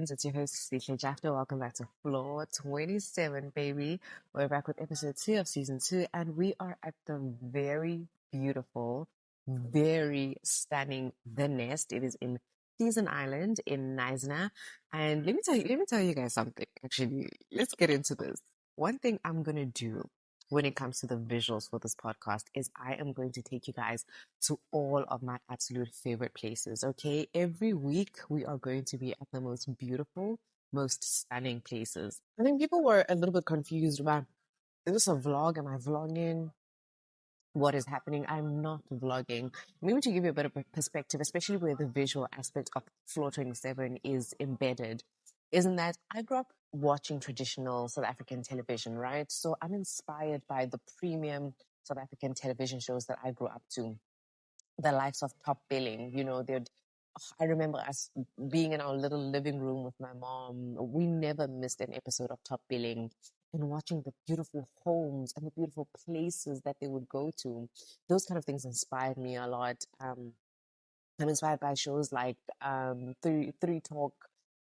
friends. It's your host, Sihle Jafta. Welcome back to Floor 27, baby. We're back with episode 2 of season 2, and we are at the very beautiful, very stunning The Nest. It is in Season Island in Knysna. And let me tell you guys something. Actually, let's get into this. One thing I'm gonna do when it comes to the visuals for this podcast is I am going to take you guys to all of my absolute favorite places. Okay, every week we are going to be at the most beautiful, most stunning places. I think people were a little bit confused about, is this a vlog? Am I vlogging? What is happening? I'm not vlogging. Maybe to give you a bit of a perspective, especially where the visual aspect of Floor 27 is embedded, isn't that I grew up watching traditional South African television, right? So I'm inspired by the premium South African television shows that I grew up to, the likes of Top Billing. I remember us being in our little living room with my mom. We never missed an episode of Top Billing, and watching the beautiful homes and the beautiful places that they would go to. Those kind of things inspired me a lot. I'm inspired by shows like Three Talk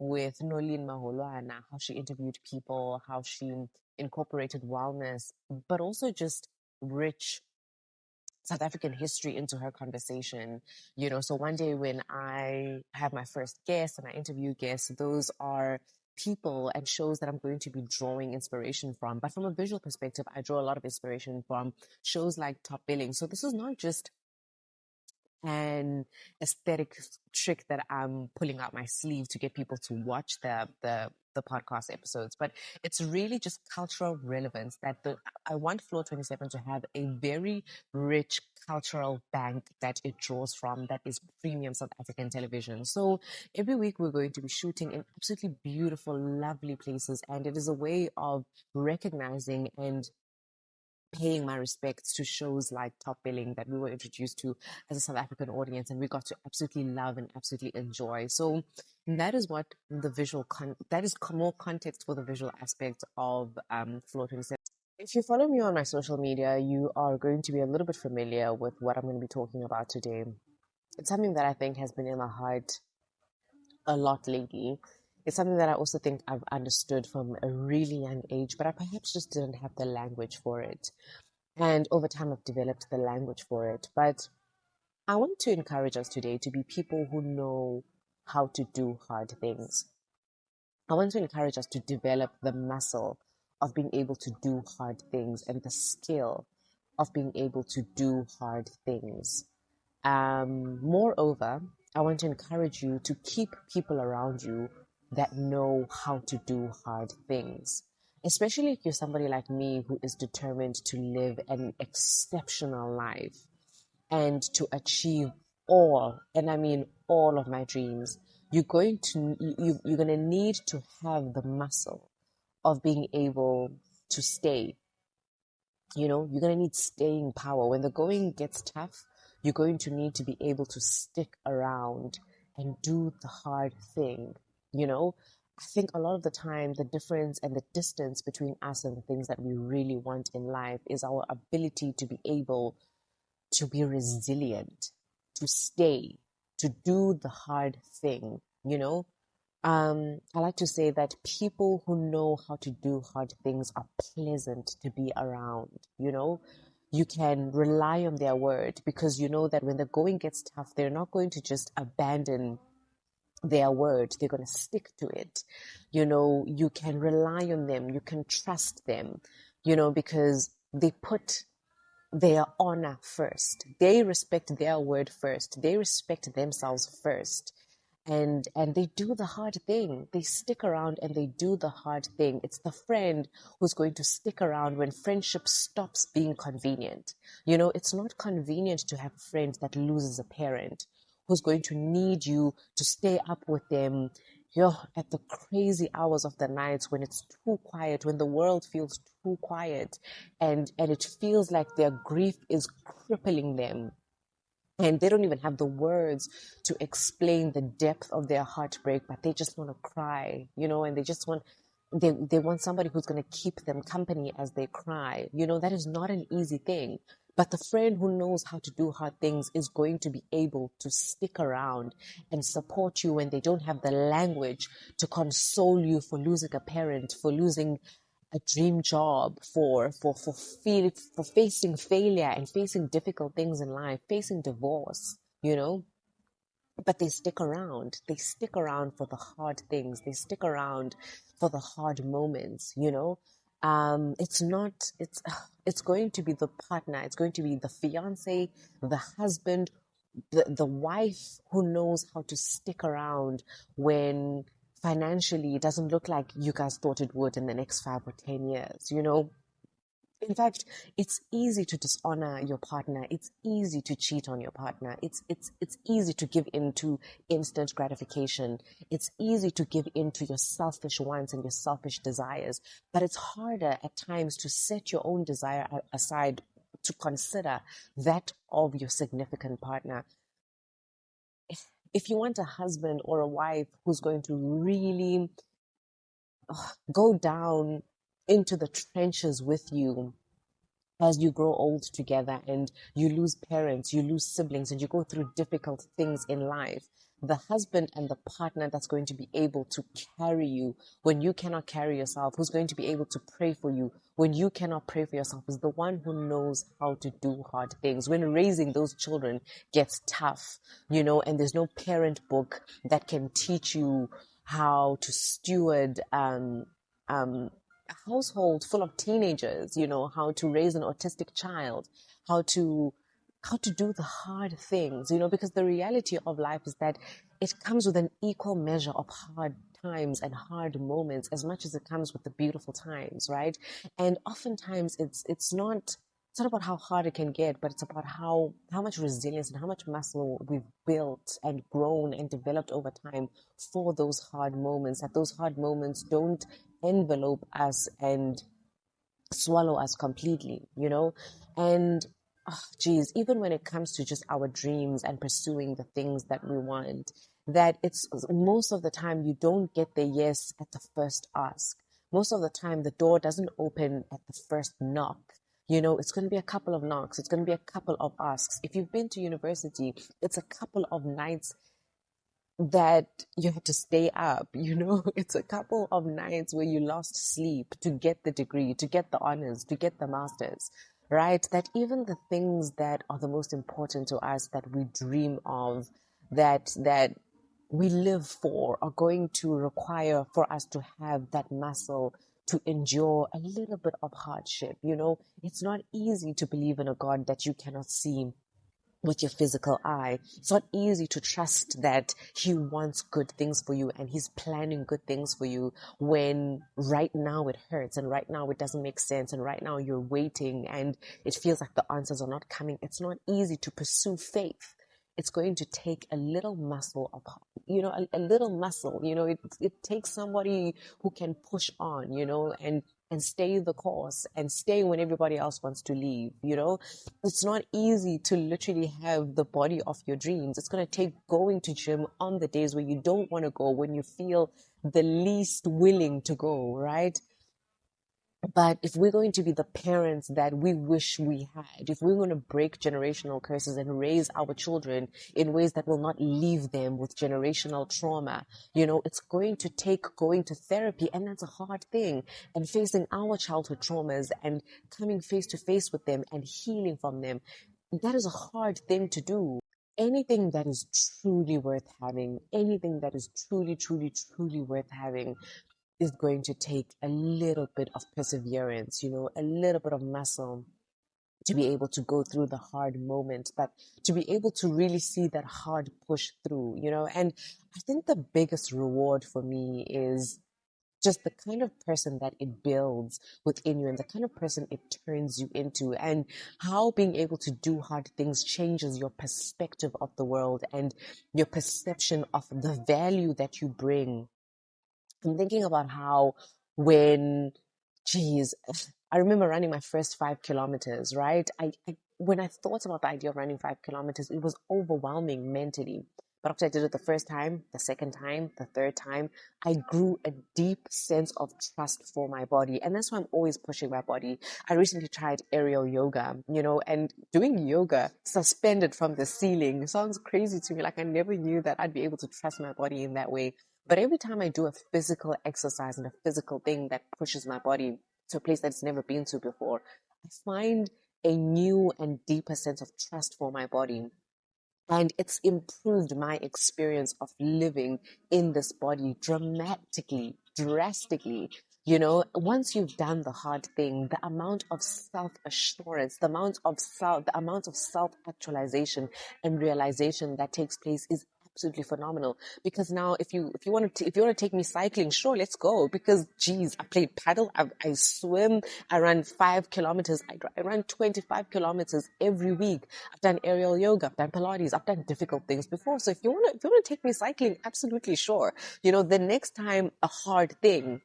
with Nolene Maholwana, how she interviewed people, how she incorporated wellness, but also just rich South African history into her conversation. So one day when I have my first guest and I interview guests, those are people and shows that I'm going to be drawing inspiration from. But from a visual perspective, I draw a lot of inspiration from shows like Top Billing. So this is not just an aesthetic trick that I'm pulling out my sleeve to get people to watch the podcast episodes, but it's really just cultural relevance that I want Floor 27 to have a very rich cultural bank that it draws from, that is premium South African television. So every week we're going to be shooting in absolutely beautiful, lovely places, and it is a way of recognizing and paying my respects to shows like Top Billing that we were introduced to as a South African audience, and we got to absolutely love and absolutely enjoy. So that is what the more context for the visual aspect of Floor 27. If you follow me on my social media, you are going to be a little bit familiar with what I'm going to be talking about today. It's something that I think has been in my heart a lot lately. It's something that I also think I've understood from a really young age, but I perhaps just didn't have the language for it. And over time, I've developed the language for it. But I want to encourage us today to be people who know how to do hard things. I want to encourage us to develop the muscle of being able to do hard things and the skill of being able to do hard things. Moreover, I want to encourage you to keep people around you that know how to do hard things. Especially if you're somebody like me who is determined to live an exceptional life and to achieve all, and I mean all of my dreams, you're going to need to have the muscle of being able to stay. You're going to need staying power. When the going gets tough, you're going to need to be able to stick around and do the hard thing. I think a lot of the time, the difference and the distance between us and the things that we really want in life is our ability to be able to be resilient, to stay, to do the hard thing. I like to say that people who know how to do hard things are pleasant to be around. You can rely on their word because you know that when the going gets tough, they're not going to just abandon their word. They're going to stick to it. You can rely on them. You can trust them, because they put their honor first. They respect their word first. They respect themselves first. And they do the hard thing. They stick around and they do the hard thing. It's the friend who's going to stick around when friendship stops being convenient. It's not convenient to have a friend that loses a parent, who's going to need you to stay up with them at the crazy hours of the night when it's too quiet, when the world feels too quiet, and it feels like their grief is crippling them. And they don't even have the words to explain the depth of their heartbreak, but they just want to cry, and they want somebody who's going to keep them company as they cry. That is not an easy thing. But the friend who knows how to do hard things is going to be able to stick around and support you when they don't have the language to console you for losing a parent, for losing a dream job, for facing failure and facing difficult things in life, facing divorce, you know. But they stick around. They stick around for the hard things. They stick around for the hard moments, you know. It's not, it's going to be the partner, it's going to be the fiance, the husband, the wife who knows how to stick around when financially it doesn't look like you guys thought it would in the next 5 or 10 years, you know. In fact, it's easy to dishonor your partner. It's easy to cheat on your partner. It's easy to give in to instant gratification. It's easy to give in to your selfish wants and your selfish desires. But it's harder at times to set your own desire aside to consider that of your significant partner. If you want a husband or a wife who's going to really go down into the trenches with you as you grow old together and you lose parents, you lose siblings, and you go through difficult things in life, the husband and the partner that's going to be able to carry you when you cannot carry yourself, who's going to be able to pray for you when you cannot pray for yourself, is the one who knows how to do hard things. When raising those children gets tough, you know, and there's no parent book that can teach you how to steward um, a household full of teenagers, you know, how to raise an autistic child, how to how to do the hard things, you know, because the reality of life is that it comes with an equal measure of hard times and hard moments as much as it comes with the beautiful times, right? And oftentimes it's not about how hard it can get, but it's about how much resilience and how much muscle we've built and grown and developed over time for those hard moments, that those hard moments don't envelope us and swallow us completely, you know? And geez, even when it comes to just our dreams and pursuing the things that we want, that it's most of the time you don't get the yes at the first ask. Most of the time, the door doesn't open at the first knock. You know, it's going to be a couple of knocks. It's going to be a couple of asks. If you've been to university, it's a couple of nights that you had to stay up, you know. It's a couple of nights where you lost sleep to get the degree, to get the honors, to get the masters, right? That even the things that are the most important to us, that we dream of, that we live for, are going to require for us to have that muscle to endure a little bit of hardship. You know, it's not easy to believe in a God that you cannot see with your physical eye. It's not easy to trust that he wants good things for you and he's planning good things for you when right now it hurts and right now it doesn't make sense and right now you're waiting and it feels like the answers are not coming. It's not easy to pursue faith. It's going to take a little muscle of, you know, a little muscle, you know, it takes somebody who can push on, you know, and stay the course and stay when everybody else wants to leave, you know. It's not easy to literally have the body of your dreams. It's going to take going to gym on the days where you don't want to go, when you feel the least willing to go, right? But if we're going to be the parents that we wish we had, if we're going to break generational curses and raise our children in ways that will not leave them with generational trauma, you know, it's going to take going to therapy, and that's a hard thing, and facing our childhood traumas and coming face to face with them and healing from them. That is a hard thing to do. Anything that is truly worth having, anything that is truly, truly, truly worth having is going to take a little bit of perseverance, you know, a little bit of muscle to be able to go through the hard moment, but to be able to really see that hard push through, you know. And I think the biggest reward for me is just the kind of person that it builds within you and the kind of person it turns you into, and how being able to do hard things changes your perspective of the world and your perception of the value that you bring. I'm thinking about how when, geez, I remember running my first 5 kilometers, right? When I thought about the idea of running 5 kilometers, it was overwhelming mentally But after I did it the first time, the second time, the third time, I grew a deep sense of trust for my body. And that's why I'm always pushing my body. I recently tried aerial yoga, and doing yoga suspended from the ceiling sounds crazy to me. Like, I never knew that I'd be able to trust my body in that way. But every time I do a physical exercise and a physical thing that pushes my body to a place that it's never been to before, I find a new and deeper sense of trust for my body. And it's improved my experience of living in this body dramatically, drastically. Once you've done the hard thing, the amount of self-assurance, the amount of self-actualization and realization that takes place is absolutely phenomenal. Because now, if you want to take me cycling, sure, let's go. Because geez, I played paddle, I swim, I run 5 kilometers, I run 25 kilometers every week. I've done aerial yoga, I've done Pilates, I've done difficult things before. So if you want to take me cycling, absolutely sure. The next time a hard thing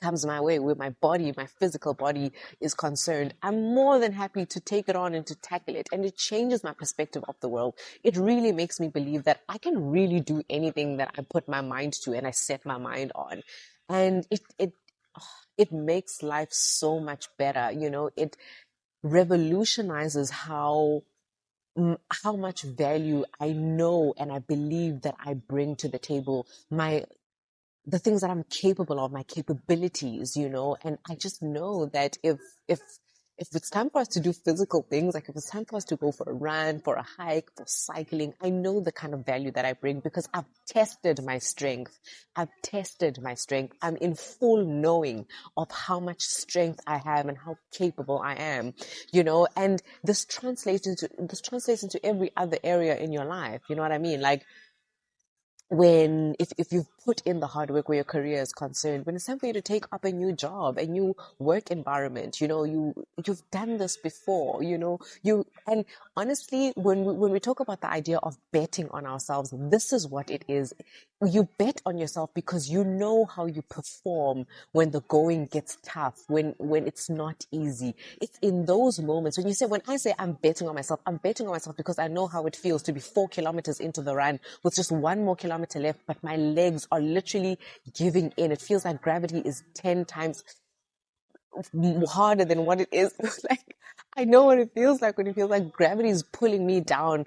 comes my way, where my body, my physical body is concerned, I'm more than happy to take it on and to tackle it. And it changes my perspective of the world. It really makes me believe that I can really do anything that I put my mind to and I set my mind on. And it makes life so much better. It revolutionizes how much value I know and I believe that I bring to the table, the things that I'm capable of, my capabilities, and I just know that if it's time for us to do physical things, like if it's time for us to go for a run, for a hike, for cycling, I know the kind of value that I bring because I've tested my strength. I've tested my strength. I'm in full knowing of how much strength I have and how capable I am, and this translates into every other area in your life. You know what I mean? Like, if you've put in the hard work where your career is concerned, when it's time for you to take up a new job, a new work environment, you've done this before, and honestly, when we talk about the idea of betting on ourselves, this is what it is. You bet on yourself because you know how you perform when the going gets tough, when it's not easy. It's in those moments when I say I'm betting on myself because I know how it feels to be 4 kilometers into the run with just one more kilometer left, but my legs are literally giving in. It feels like gravity is 10 times harder than what it is. Like, I know what it feels like when it feels like gravity is pulling me down,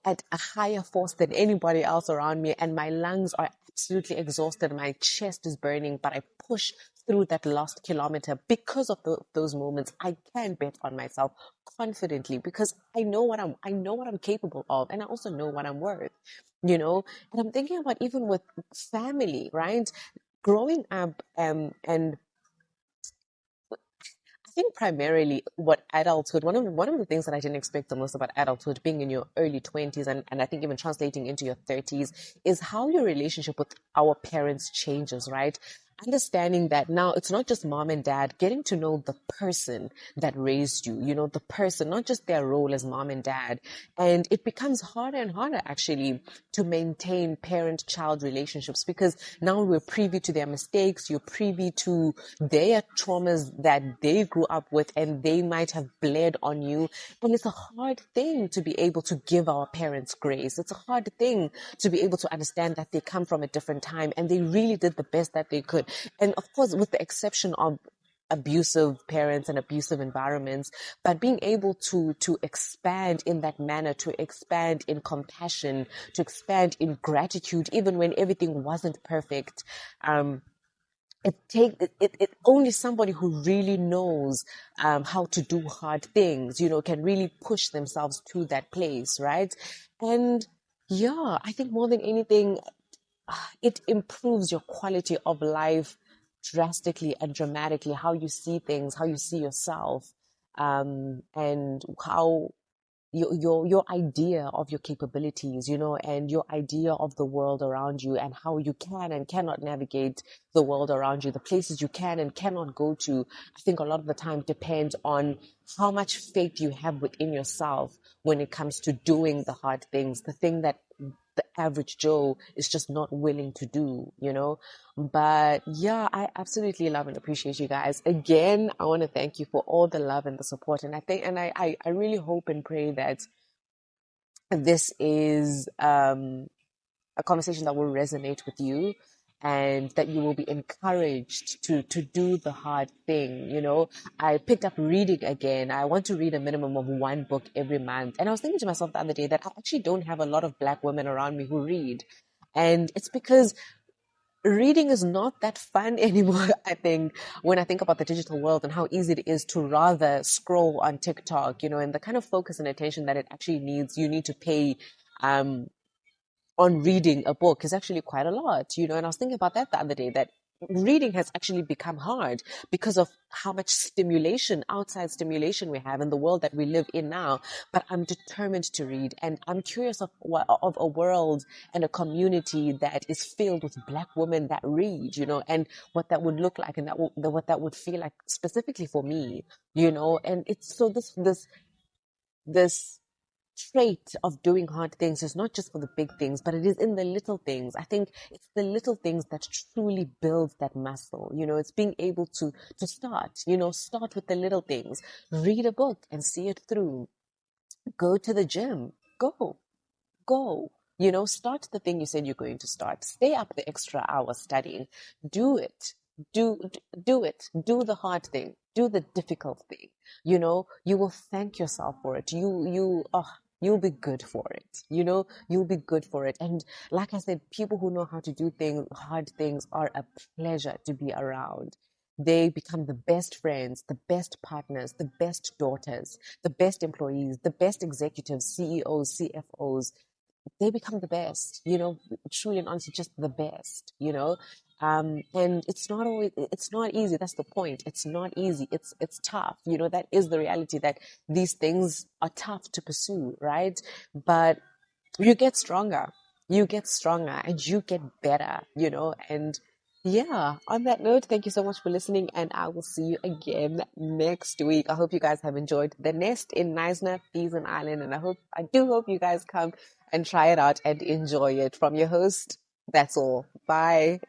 at a higher force than anybody else around me, and my lungs are absolutely exhausted, my chest is burning, but I push through that last kilometer. Because of those moments, I can bet on myself confidently because I know what I'm capable of, and I also know what I'm worth. And I'm thinking about even with family, right? Growing up, and I think primarily what adulthood, one of the things that I didn't expect the most about adulthood, being in your early 20s, and I think even translating into your 30s, is how your relationship with our parents changes, right? Understanding that now it's not just mom and dad, getting to know the person that raised you, the person, not just their role as mom and dad. And it becomes harder and harder actually to maintain parent-child relationships because now we're privy to their mistakes, you're privy to their traumas that they grew up with and they might have bled on you. And it's a hard thing to be able to give our parents grace. It's a hard thing to be able to understand that they come from a different time and they really did the best that they could. And of course, with the exception of abusive parents and abusive environments, but being able to expand in that manner, to expand in compassion, to expand in gratitude, even when everything wasn't perfect. It only somebody who really knows how to do hard things, can really push themselves to that place, right? And yeah, I think more than anything, it improves your quality of life drastically and dramatically, how you see things, how you see yourself, and how your idea of your capabilities, and your idea of the world around you and how you can and cannot navigate the world around you, the places you can and cannot go to, I think a lot of the time depends on how much faith you have within yourself when it comes to doing the hard things, the thing that the average Joe is just not willing to do. But yeah, I absolutely love and appreciate you guys. Again, I want to thank you for all the love and the support. And I think, and I really hope and pray that this is a conversation that will resonate with you, and that you will be encouraged to do the hard thing. I picked up reading again. I want to read a minimum of one book every month. And I was thinking to myself the other day that I actually don't have a lot of Black women around me who read. And it's because reading is not that fun anymore. I think when I think about the digital world and how easy it is to rather scroll on TikTok, and the kind of focus and attention that it actually needs, you need to pay um, on reading a book is actually quite a lot. And I was thinking about that the other day, that reading has actually become hard because of how much stimulation, outside stimulation we have in the world that we live in now. But I'm determined to read, and I'm curious of a world and a community that is filled with Black women that read, and what that would look like, and what that would feel like specifically for me, and it's so this trait of doing hard things is not just for the big things, but it is in the little things. I think it's the little things that truly build that muscle. It's being able to start with the little things. Read a book and see it through. Go to the gym. Go. Start the thing you said you're going to start. Stay up the extra hour studying. Do it. Do it. Do the hard thing. Do the difficult thing. You will thank yourself for it. You'll be good for it. You'll be good for it. And like I said, people who know how to do hard things are a pleasure to be around. They become the best friends, the best partners, the best daughters, the best employees, the best executives, CEOs, CFOs. They become the best, truly and honestly, just the best. And it's not easy. That's the point. It's not easy. It's tough. That is the reality, that these things are tough to pursue, right? But you get stronger. And you get better, and yeah, on that note, thank you so much for listening, and I will see you again next week. I hope you guys have enjoyed the nest in Knysna, Fees Island, and I do hope you guys come and try it out and enjoy it. From your host, that's all. Bye.